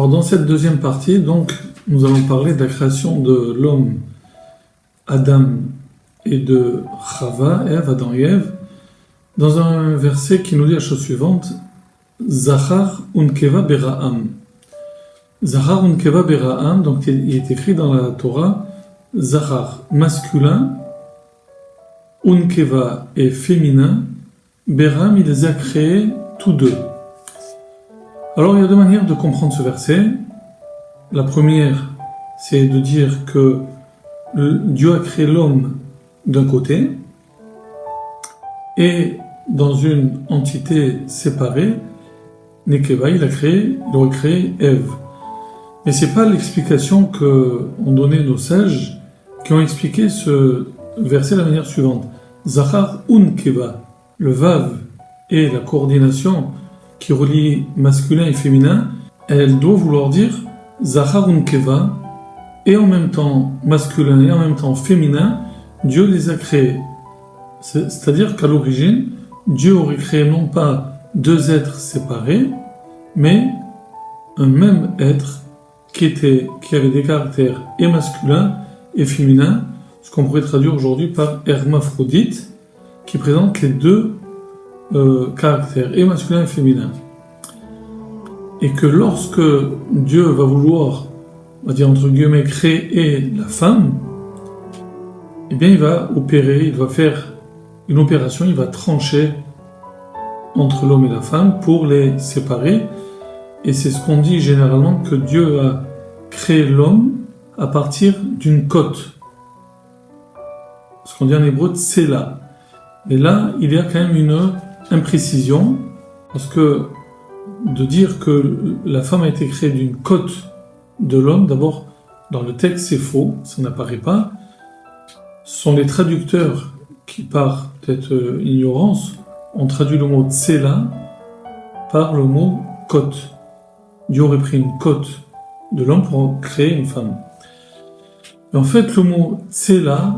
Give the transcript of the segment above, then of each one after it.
Alors dans cette deuxième partie, donc, nous allons parler de la création de l'homme Adam et de Chava, Ève, Adam et Ève, dans un verset qui nous dit la chose suivante: Zachar unkeva bera'am. Zachar unkeva bera'am, donc il est écrit dans la Torah Zachar masculin, unkeva est féminin, bera'am il les a créés tous deux. Alors il y a deux manières de comprendre ce verset. La première, c'est de dire que Dieu a créé l'homme d'un côté et dans une entité séparée, Nekeva, il aurait créé Ève. Mais c'est pas l'explication que ont donné nos sages qui ont expliqué ce verset de la manière suivante. Zachar unkeva, le vav et la coordination qui relie masculin et féminin, elle doit vouloir dire Zachar unkeva, et en même temps masculin et en même temps féminin, Dieu les a créés. C'est-à-dire qu'à l'origine, Dieu aurait créé non pas deux êtres séparés, mais un même être qui avait des caractères et masculins et féminins, ce qu'on pourrait traduire aujourd'hui par hermaphrodite, qui présente les deux caractères, et masculin et féminin. Et que lorsque Dieu va vouloir, on va dire entre guillemets, créer la femme, eh bien il va opérer, il va faire une opération, il va trancher entre l'homme et la femme pour les séparer. Et c'est ce qu'on dit généralement, que Dieu a créé l'homme à partir d'une côte. Ce qu'on dit en hébreu, tsela. Et là, il y a quand même une imprécision, parce que de dire que la femme a été créée d'une côte de l'homme, d'abord, dans le texte, c'est faux, ça n'apparaît pas. Ce sont les traducteurs qui, par peut-être ignorance, ont traduit le mot tsela par le mot côte. Dieu aurait pris une côte de l'homme pour créer une femme. Et en fait, le mot tsela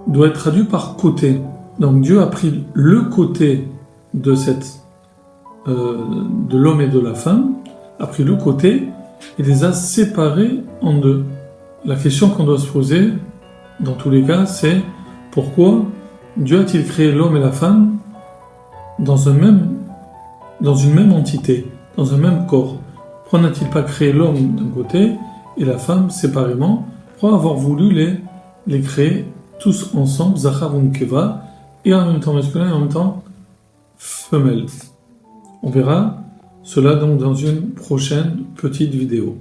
doit être traduit par côté. Donc Dieu a pris le côté de de l'homme et de la femme, a pris le côté et les a séparés en deux. La question qu'on doit se poser, dans tous les cas, c'est pourquoi Dieu a-t-il créé l'homme et la femme dans une même entité, dans un même corps? Pourquoi n'a-t-il pas créé l'homme d'un côté et la femme séparément? Pourquoi avoir voulu les créer tous ensemble, Zachar unkeva, et en même temps masculin et en même temps femelle? On verra cela donc dans une prochaine petite vidéo.